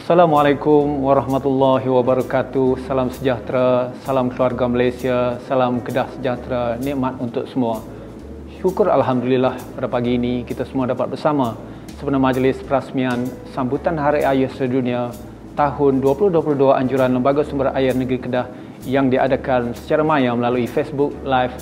Assalamualaikum warahmatullahi wabarakatuh. Salam sejahtera, salam keluarga Malaysia, salam Kedah sejahtera, nikmat untuk semua. Syukur Alhamdulillah pada pagi ini kita semua dapat bersama sempena majlis perasmian sambutan Hari Air Sedunia tahun 2022 anjuran Lembaga Sumber Air Negeri Kedah yang diadakan secara maya melalui Facebook Live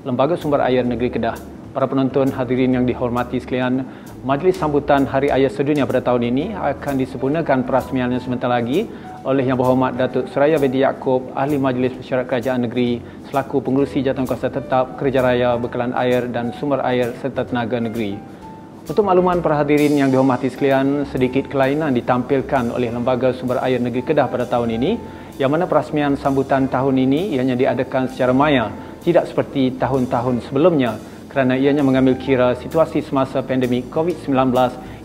Lembaga Sumber Air Negeri Kedah. Para penonton hadirin yang dihormati sekalian, majlis sambutan Hari Air Sedunia pada tahun ini akan disempurnakan perasmiannya sebentar lagi oleh Yang Berhormat Datuk Seraya Bedi Yaakob, Ahli Majlis Mesyuarat Kerajaan Negeri selaku Pengerusi Jawatankuasa Tetap Kerja Raya Bekalan Air dan Sumber Air serta Tenaga Negeri. Untuk makluman para hadirin yang dihormati sekalian, sedikit kelainan ditampilkan oleh Lembaga Sumber Air Negeri Kedah pada tahun ini, yang mana perasmian sambutan tahun ini ianya diadakan secara maya, tidak seperti tahun-tahun sebelumnya, kerana ianya mengambil kira situasi semasa pandemik COVID-19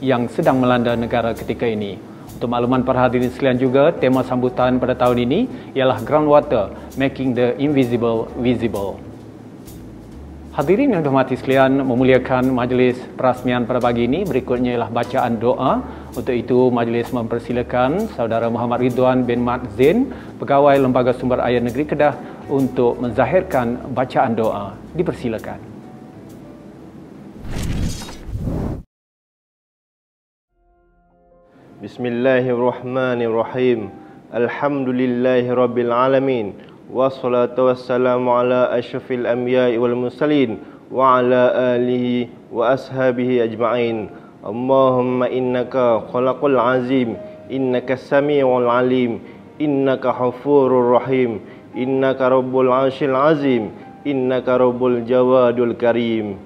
yang sedang melanda negara ketika ini. Untuk makluman para hadirin sekalian juga, tema sambutan pada tahun ini ialah Groundwater, Making the Invisible Visible. Hadirin yang dihormati sekalian, memuliakan majlis perasmian pada pagi ini, berikutnya ialah bacaan doa. Untuk itu, majlis mempersilakan Saudara Muhammad Ridwan bin Mat Zain, Pegawai Lembaga Sumber Air Negeri Kedah untuk menzahirkan bacaan doa. Dipersilakan. Bismillahirrahmanirrahim. Alhamdulillahirabbil alamin. Wassalatu wassalamu ala asyrafil anbiya'i wal mursalin wa ala alihi wa ashabihi ajma'in. Allahumma innaka khalaqul azim, innaka samiul alim, innaka ghafurur rahim, innaka rabbul arsyil azim, innaka rabbul jawadul karim.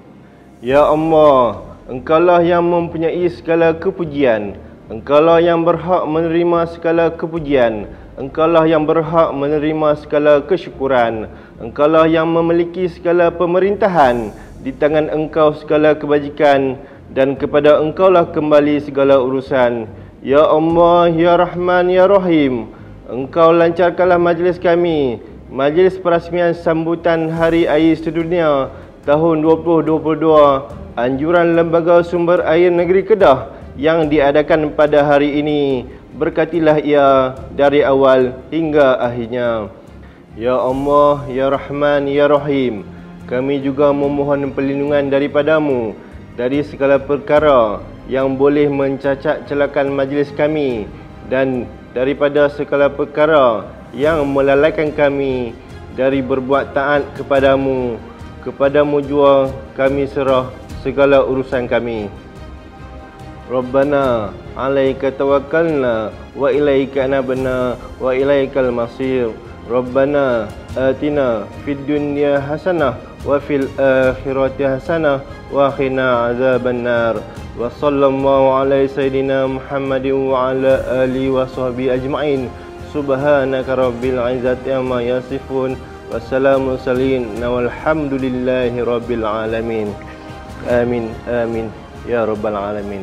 Ya Allah, Engkaulah yang mempunyai segala kepujian. Engkaulah yang berhak menerima segala kepujian. Engkaulah yang berhak menerima segala kesyukuran. Engkaulah yang memiliki segala pemerintahan. Di tangan Engkau segala kebajikan, dan kepada Engkaulah kembali segala urusan. Ya Allah, Ya Rahman, Ya Rahim, Engkau lancarkanlah majlis kami, majlis perasmian sambutan Hari Air Sedunia tahun 2022 anjuran Lembaga Sumber Air Negeri Kedah yang diadakan pada hari ini. Berkatilah ia dari awal hingga akhirnya. Ya Allah, Ya Rahman, Ya Rahim, kami juga memohon perlindungan daripadamu dari segala perkara yang boleh mencacat celakan majlis kami, dan daripada segala perkara yang melalaikan kami dari berbuat taat kepadamu. Kepadamu jua kami serah segala urusan kami. Rabbana alaika tawakkalna wa ilaika anabna wa ilaikal masir. Rabbana atina fid dunya hasanah wa fil akhirati hasanah wa qina azabannar. Wa sallallahu ala sayyidina Muhammadin wa ala alihi wa sahbihi ajma'in. Subhanaka rabbil izzati amma yasifun. Wassalamu salin walhamdulillahi rabbil alamin. Amin amin ya rabbal alamin.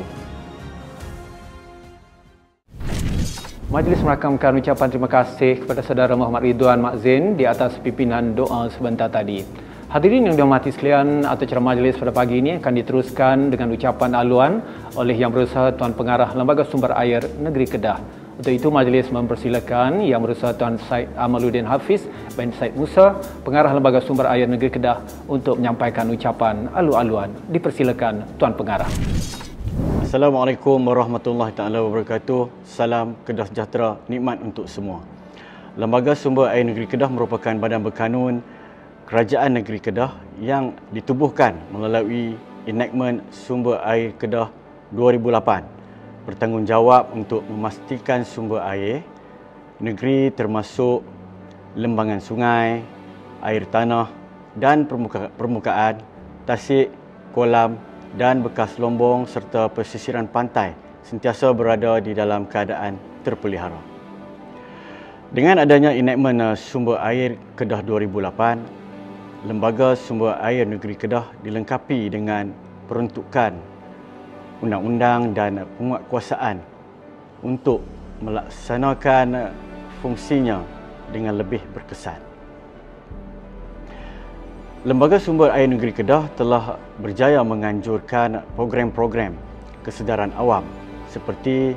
Majlis merakamkan ucapan terima kasih kepada Saudara Muhammad Ridwan Mat Zain di atas pimpinan doa sebentar tadi. Hadirin yang dihormati sekalian, atau acara majlis pada pagi ini akan diteruskan dengan ucapan aluan oleh Yang Berusaha Tuan Pengarah Lembaga Sumber Air Negeri Kedah. Untuk itu, majlis mempersilakan Yang Berusaha Tuan Syed Amaluddin Hafiz bin Syed Musa, Pengarah Lembaga Sumber Air Negeri Kedah untuk menyampaikan ucapan alu-aluan. Dipersilakan Tuan Pengarah. Assalamualaikum warahmatullahi taala wabarakatuh. Salam Kedah sejahtera, nikmat untuk semua. Lembaga Sumber Air Negeri Kedah merupakan badan berkanun Kerajaan Negeri Kedah yang ditubuhkan melalui Enactment Sumber Air Kedah 2008. Bertanggungjawab untuk memastikan sumber air negeri termasuk lembangan sungai, air tanah dan permukaan, tasik, kolam dan bekas lombong serta pesisiran pantai sentiasa berada di dalam keadaan terpelihara. Dengan adanya Enactment Sumber Air Kedah 2008, Lembaga Sumber Air Negeri Kedah dilengkapi dengan peruntukan undang-undang dan penguatkuasaan untuk melaksanakan fungsinya dengan lebih berkesan. Lembaga Sumber Air Negeri Kedah telah berjaya menganjurkan program-program kesedaran awam seperti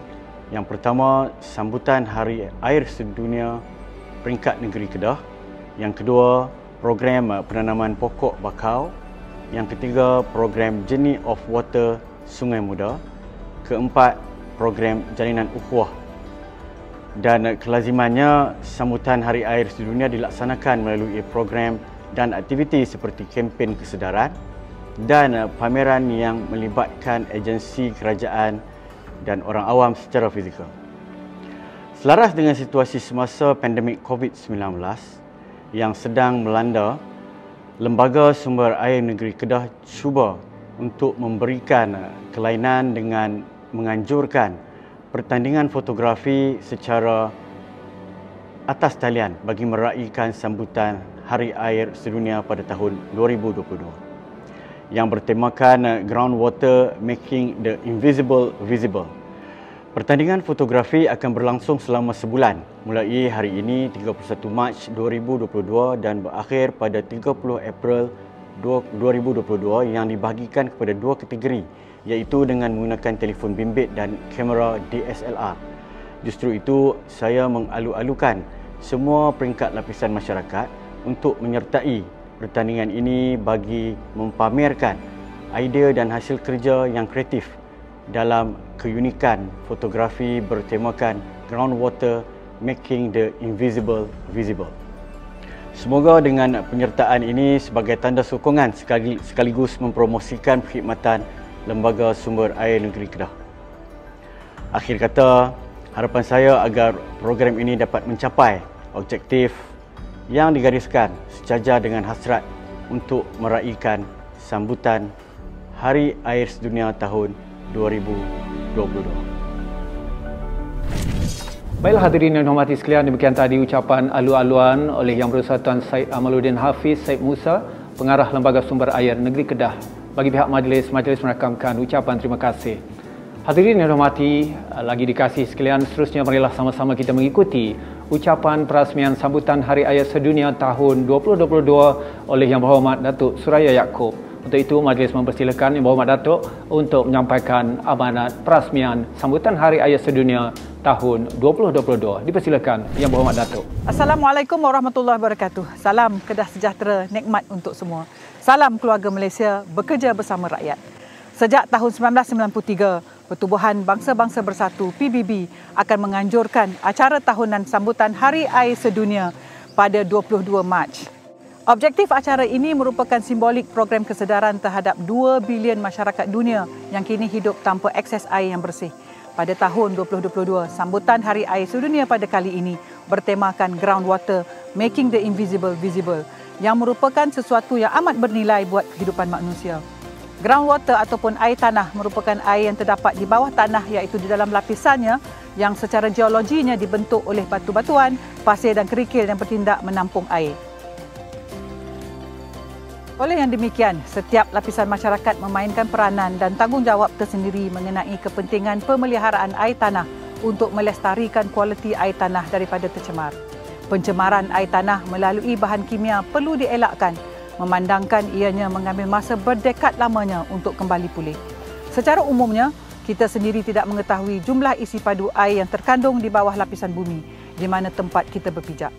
Yang pertama, sambutan Hari Air Sedunia peringkat negeri Kedah. Yang kedua, program penanaman pokok bakau. Yang ketiga, program Journey of Water Sungai Muda. Keempat, program Jalinan Ukhuwah. Dan kelazimannya, sambutan Hari Air Sedunia dilaksanakan melalui program dan aktiviti seperti kempen kesedaran dan pameran yang melibatkan agensi kerajaan dan orang awam secara fizikal. Selaras dengan situasi semasa pandemik COVID-19 yang sedang melanda, Lembaga Sumber Air Negeri Kedah cuba untuk memberikan kelainan dengan menganjurkan pertandingan fotografi secara atas talian bagi meraihkan sambutan Hari Air Sedunia pada tahun 2022 yang bertemakan Groundwater Making the Invisible Visible. Pertandingan fotografi akan berlangsung selama sebulan mulai hari ini 31 Mac 2022 dan berakhir pada 30 April 2022 yang dibahagikan kepada dua kategori, iaitu dengan menggunakan telefon bimbit dan kamera DSLR. Justru itu, saya mengalu-alukan semua peringkat lapisan masyarakat untuk menyertai pertandingan ini bagi mempamerkan idea dan hasil kerja yang kreatif dalam keunikan fotografi bertemakan Groundwater Making the Invisible Visible. Semoga dengan penyertaan ini sebagai tanda sokongan sekaligus mempromosikan perkhidmatan Lembaga Sumber Air Negeri Kedah. Akhir kata, harapan saya agar program ini dapat mencapai objektif yang digariskan sejajar dengan hasrat untuk meraihkan sambutan Hari Air Sedunia tahun 2022. Baiklah hadirin yang dihormati sekalian, demikian tadi ucapan alu-aluan oleh Yang Berhormat Tuan Syed Amaluddin Hafiz Syed Musa, Pengarah Lembaga Sumber Air Negeri Kedah. Bagi pihak majlis merakamkan ucapan terima kasih. Hadirin yang dihormati, lagi dikasihi sekalian, seterusnya marilah sama-sama kita mengikuti ucapan perasmian sambutan Hari Air Sedunia tahun 2022 oleh Yang Berhormat Datuk Suraya Yaakob. Untuk itu, majlis mempersilakan Yang Berhormat Datuk untuk menyampaikan amanat perasmian sambutan Hari Air Sedunia tahun 2022. Dipersilakan Yang Berhormat Datuk. Assalamualaikum warahmatullahi wabarakatuh. Salam Kedah sejahtera, nikmat untuk semua. Salam keluarga Malaysia bekerja bersama rakyat. Sejak tahun 1993, Pertubuhan Bangsa-Bangsa Bersatu PBB akan menganjurkan acara tahunan sambutan Hari Air Sedunia pada 22 Mac. Objektif acara ini merupakan simbolik program kesedaran terhadap 2 bilion masyarakat dunia yang kini hidup tanpa akses air yang bersih. Pada tahun 2022, sambutan Hari Air Sedunia pada kali ini bertemakan Groundwater Making the Invisible Visible, yang merupakan sesuatu yang amat bernilai buat kehidupan manusia. Groundwater ataupun air tanah merupakan air yang terdapat di bawah tanah, iaitu di dalam lapisannya yang secara geologinya dibentuk oleh batu-batuan, pasir dan kerikil yang bertindak menampung air. Oleh yang demikian, setiap lapisan masyarakat memainkan peranan dan tanggungjawab tersendiri mengenai kepentingan pemeliharaan air tanah untuk melestarikan kualiti air tanah daripada tercemar. Pencemaran air tanah melalui bahan kimia perlu dielakkan, memandangkan ianya mengambil masa berdekad lamanya untuk kembali pulih. Secara umumnya, kita sendiri tidak mengetahui jumlah isi padu air yang terkandung di bawah lapisan bumi di mana tempat kita berpijak.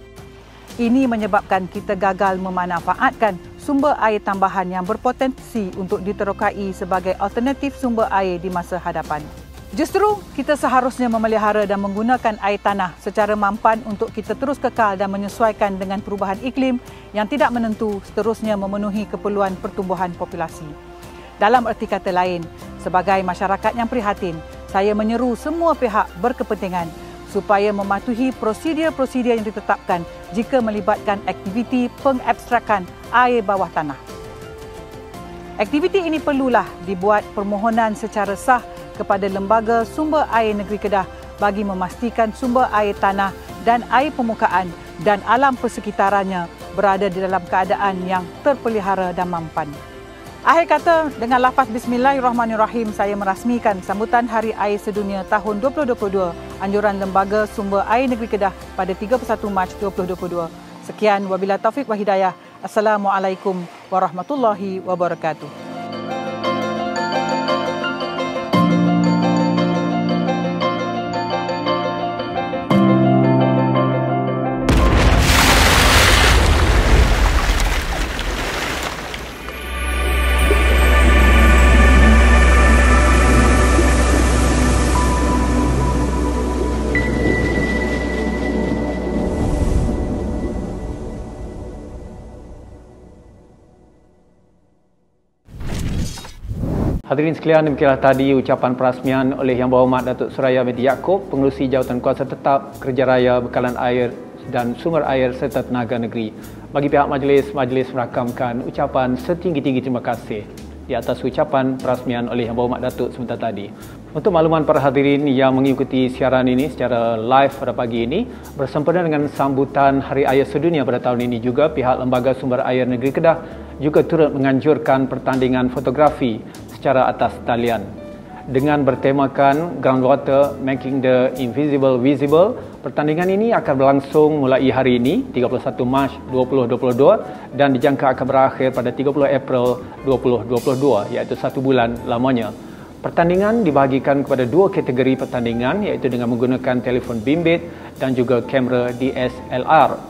Ini menyebabkan kita gagal memanfaatkan sumber air tambahan yang berpotensi untuk diterokai sebagai alternatif sumber air di masa hadapan. Justru, kita seharusnya memelihara dan menggunakan air tanah secara mampan untuk kita terus kekal dan menyesuaikan dengan perubahan iklim yang tidak menentu, seterusnya memenuhi keperluan pertumbuhan populasi. Dalam erti kata lain, sebagai masyarakat yang prihatin, saya menyeru semua pihak berkepentingan supaya mematuhi prosedur-prosedur yang ditetapkan jika melibatkan aktiviti pengabstrakan air bawah tanah. Aktiviti ini perlulah dibuat permohonan secara sah kepada Lembaga Sumber Air Negeri Kedah bagi memastikan sumber air tanah dan air permukaan dan alam persekitarannya berada di dalam keadaan yang terpelihara dan mampan. Akhir kata, dengan lafaz Bismillahirrahmanirrahim, saya merasmikan sambutan Hari Air Sedunia tahun 2022 anjuran Lembaga Sumber Air Negeri Kedah pada 31 Mac 2022. Sekian, wabillahi taufiq wa hidayah. Assalamualaikum warahmatullahi wabarakatuh. Hadirin sekalian, demikianlah tadi ucapan perasmian oleh Yang Berhormat Datuk Suraya Binti Yaakob, Pengerusi Jawatan Kuasa Tetap Kerja Raya Bekalan Air dan Sumber Air serta Tenaga Negeri. Bagi pihak majlis merakamkan ucapan setinggi-tinggi terima kasih di atas ucapan perasmian oleh Yang Berhormat Datuk sebentar tadi. Untuk makluman para hadirin yang mengikuti siaran ini secara live pada pagi ini, bersempena dengan sambutan Hari Air Sedunia pada tahun ini juga, pihak Lembaga Sumber Air Negeri Kedah juga turut menganjurkan pertandingan fotografi secara atas talian dengan bertemakan Groundwater Making the Invisible Visible. Pertandingan ini akan berlangsung mulai hari ini 31 Mac 2022 dan dijangka akan berakhir pada 30 April 2022, iaitu 1 bulan lamanya. Pertandingan dibahagikan kepada 2 kategori pertandingan, iaitu dengan menggunakan telefon bimbit dan juga kamera DSLR.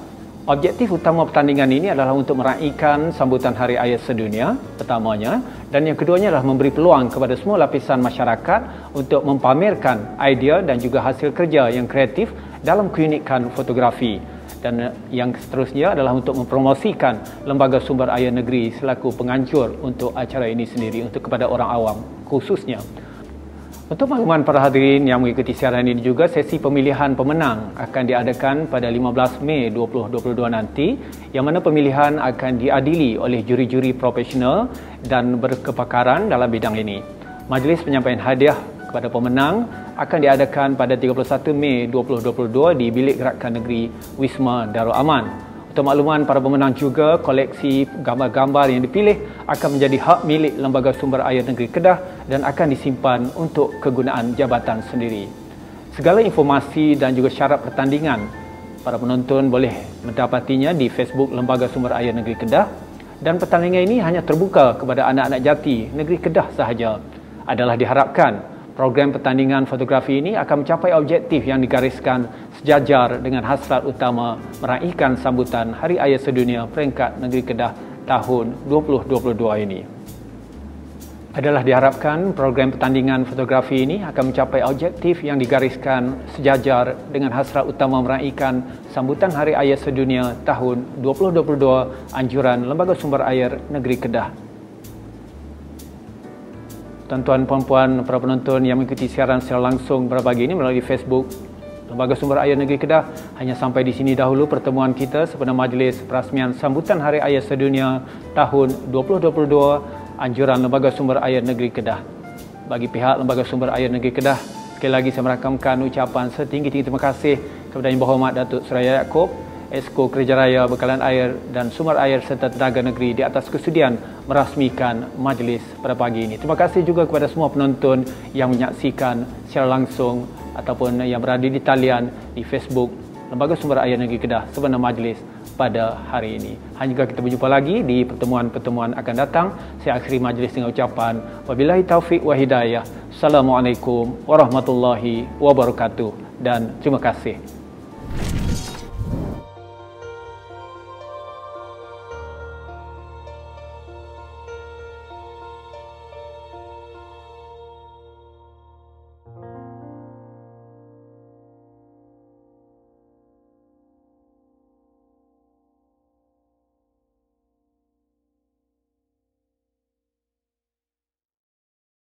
Objektif utama pertandingan ini adalah untuk meraihkan sambutan Hari Air Sedunia pertamanya, dan yang keduanya adalah memberi peluang kepada semua lapisan masyarakat untuk mempamerkan idea dan juga hasil kerja yang kreatif dalam keunikan fotografi. Dan yang seterusnya adalah untuk mempromosikan Lembaga Sumber Air Negeri selaku penganjur untuk acara ini sendiri, untuk kepada orang awam khususnya. Untuk makluman para hadirin yang mengikuti siaran ini juga, sesi pemilihan pemenang akan diadakan pada 15 Mei 2022 nanti, yang mana pemilihan akan diadili oleh juri-juri profesional dan berkepakaran dalam bidang ini. Majlis penyampaian hadiah kepada pemenang akan diadakan pada 31 Mei 2022 di Bilik Gerakan Negeri Wisma Darul Aman. Untuk makluman para pemenang juga, koleksi gambar-gambar yang dipilih akan menjadi hak milik Lembaga Sumber Air Negeri Kedah dan akan disimpan untuk kegunaan jabatan sendiri. Segala informasi dan juga syarat pertandingan, para penonton boleh mendapatinya di Facebook Lembaga Sumber Air Negeri Kedah, dan pertandingan ini hanya terbuka kepada anak-anak jati negeri Kedah sahaja. Adalah diharapkan program pertandingan fotografi ini akan mencapai objektif yang digariskan sejajar dengan hasrat utama meraihkan sambutan Hari Air Sedunia peringkat Negeri Kedah tahun 2022 ini. Adalah diharapkan program pertandingan fotografi ini akan mencapai objektif yang digariskan sejajar dengan hasrat utama meraihkan sambutan Hari Air Sedunia tahun 2022 anjuran Lembaga Sumber Air Negeri Kedah. Tuan-tuan, puan-puan, para penonton yang mengikuti siaran secara langsung pada pagi ini melalui Facebook Lembaga Sumber Air Negeri Kedah, hanya sampai di sini dahulu pertemuan kita sempena majlis perasmian sambutan Hari Air Sedunia tahun 2022 anjuran Lembaga Sumber Air Negeri Kedah. Bagi pihak Lembaga Sumber Air Negeri Kedah, sekali lagi saya merakamkan ucapan setinggi-tinggi terima kasih kepada Yang Berhormat Datuk Suraya Yaakob, Esko Kerja Raya Bekalan Air dan Sumber Air serta Tenaga Negeri di atas kesudian merasmikan majlis pada pagi ini. Terima kasih juga kepada semua penonton yang menyaksikan secara langsung ataupun yang berada di talian di Facebook Lembaga Sumber Air Negeri Kedah sempena majlis pada hari ini. Hingga kita berjumpa lagi di pertemuan-pertemuan akan datang, saya akhiri majlis dengan ucapan wabillahi taufik wa hidayah. Assalamualaikum warahmatullahi wabarakatuh dan terima kasih.